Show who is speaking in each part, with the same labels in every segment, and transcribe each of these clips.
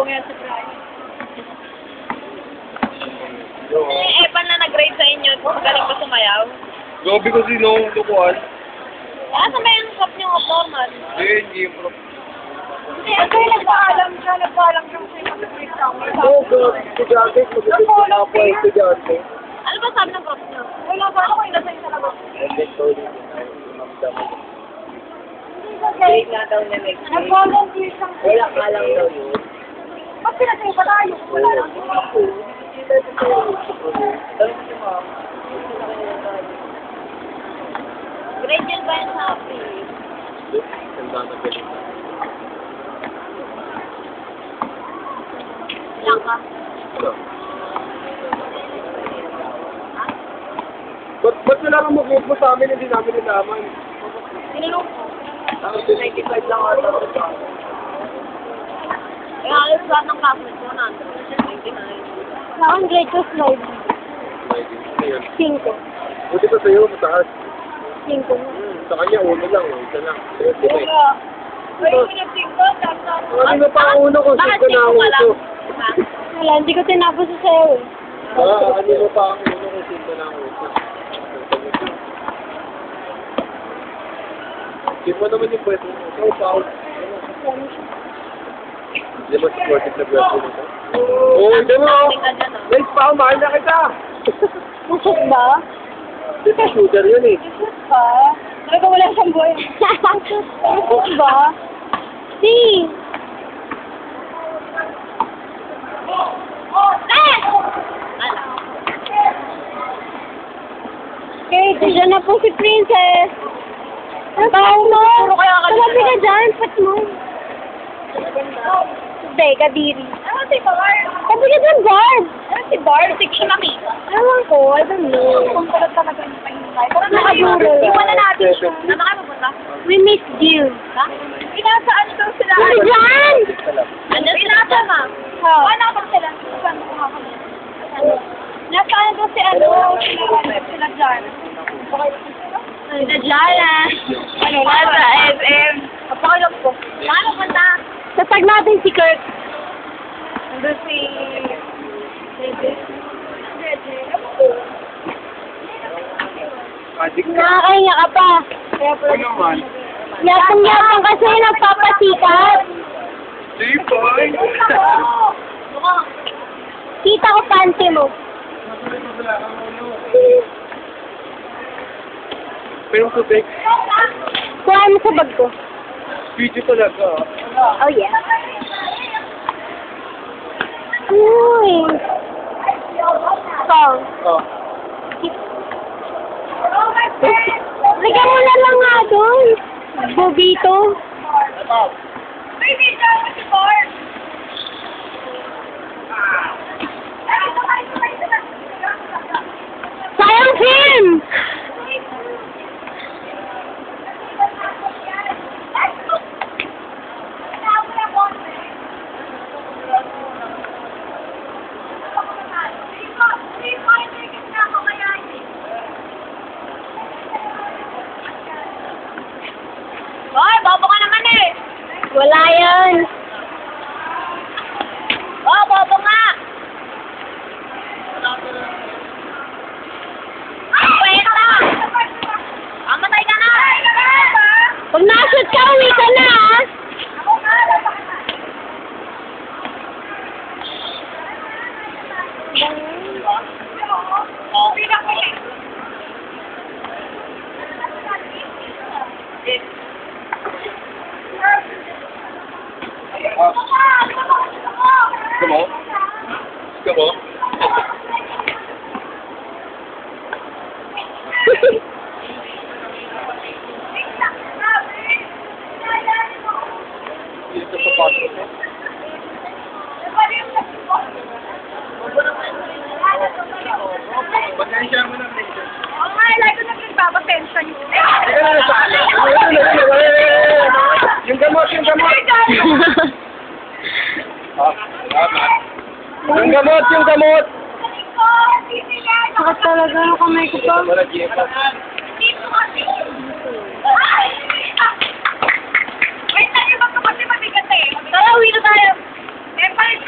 Speaker 1: sumbong yan sa Brian. Evan na nag-grade sa inyo, magaling pa sumayaw.
Speaker 2: Gabi kasi nung lukuhan.
Speaker 1: Sa may ang cup niyo normal.
Speaker 2: Hindi yung prof.
Speaker 1: Kasi nagpaalam siya sa mag-grade sa amin.
Speaker 2: Oo, estudyante. Magiging na po estudyante.
Speaker 1: Ano ba sabi ng prof niyo? Wala ba ako yung nasa yung talaga?
Speaker 3: Grade nga daw na next week.
Speaker 1: Nag-volunteer siyang
Speaker 3: Wala ka lang daw yun.
Speaker 1: Ba't pinatay pa tayo? Wala lang. Grade yun ba yan sa happy? Ilang ka?
Speaker 2: Ba't wala kang mag-move mo sa amin, hindi namin nalaman?
Speaker 1: Tinanong ko.
Speaker 3: Tapos 95 lang ata ako sa akin.
Speaker 1: Eh, ayos lahat ng classmates ko na. 99.
Speaker 4: Sa akin, grade ko slide. 5.
Speaker 2: Buti pa sa'yo, mataas.
Speaker 4: 5.
Speaker 2: Sa kanya, uno lang, isa lang.
Speaker 1: Wala. Ay, pinag-think ko.
Speaker 2: Ano pa ang uno ko,
Speaker 1: Bakit
Speaker 2: siko na
Speaker 1: siko
Speaker 2: ang
Speaker 1: ka lang?
Speaker 2: uso.
Speaker 4: Wala, hindi ko tinapos sa sayo eh.
Speaker 2: Ano mo pa ang uno ko, siko na ang uso. Siko mo naman yung pwede mo. Ikaw, Paul. Hindi mo supportive na pwede mo ito. Oo, hindi mo. Guys, Paul, mahal na kita.
Speaker 4: Pusok ba?
Speaker 2: Hindi pa shooter yun eh.
Speaker 4: Pusok ba? Talaga wala siyang boy. Pusok ba? Si! Okay, diyan na po si Princess. Ang baho mo.
Speaker 1: Puro kaya ka
Speaker 4: Tumabi ka dyan, pat mo. Hindi, kadiri.
Speaker 1: Ano si Bar?
Speaker 4: Tabi ka dyan, guard.
Speaker 1: Ano si Bar? Hindi ko siya makita.
Speaker 4: Ewan ko, I don't know.
Speaker 1: Kung pala talaga yung pahintay. Pero
Speaker 4: Nakaburo.
Speaker 1: iwan na natin siya. Saan na kayo pupunta?
Speaker 4: We missed you.
Speaker 1: Ha? Pinasaan daw sila.
Speaker 4: Ano dyan?
Speaker 1: Andyan sila sa ma.
Speaker 4: Oh.
Speaker 1: Ano ba sila? Saan ko nga kami? Nasaan daw si ano? Sila dyan.
Speaker 4: Sila dyan ah.
Speaker 1: Ano? Nasa SM. Kapakalam ko. Saan pupunta?
Speaker 4: Tatag natin si Kurt.
Speaker 1: Nandun si...
Speaker 2: Magic ka.
Speaker 4: Nakakahinga ka pa.
Speaker 2: Ano naman?
Speaker 4: Yapang-yapang kasi nagpapasikat.
Speaker 2: Di ba?
Speaker 4: Kita ko panty mo.
Speaker 2: Pero tubig,
Speaker 4: Kuha mo sa bag ko.
Speaker 2: video talaga.
Speaker 4: Oh yeah. Uy. Song.
Speaker 2: Oh.
Speaker 4: Lagyan mo na lang nga doon. Bobito.
Speaker 1: May video ako si Bar.
Speaker 4: Sayang film!
Speaker 1: Hoy, bobo ka naman eh.
Speaker 4: Wala yan.
Speaker 1: Oh, bobo nga. Pweta. Amatay ka na.
Speaker 4: Pag na-shoot ka, uwi ka na ah.
Speaker 1: Ako nga.
Speaker 2: Come on. Come on. Dito sa pasok mo. Pasensya mo na, Rachel.
Speaker 1: Oo nga, like ko nagpapatensya niyo.
Speaker 2: Sige na, sa akin. Yung gamot, yung gamot. Yung gamot, yung gamot.
Speaker 4: Sakit talaga yung kamay ko pa.
Speaker 2: Wala, Jepa.
Speaker 1: Wait lang yung mga kapatid mabigat eh. Tara, uwi na tayo. Eh, palit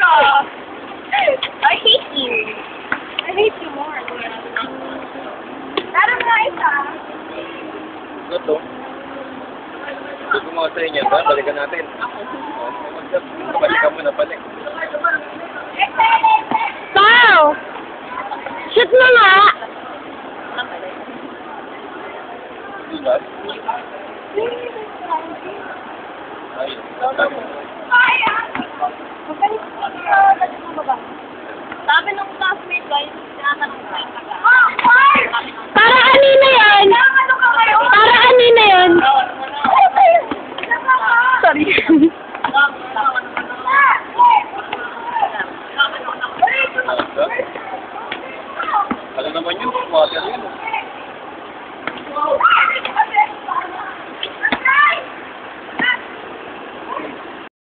Speaker 2: Sabi ko mga sa inyo, ba? Balikan natin. Balikan mo na balik.
Speaker 4: Wow! Shoot mo nga!
Speaker 2: Diba? Ayun.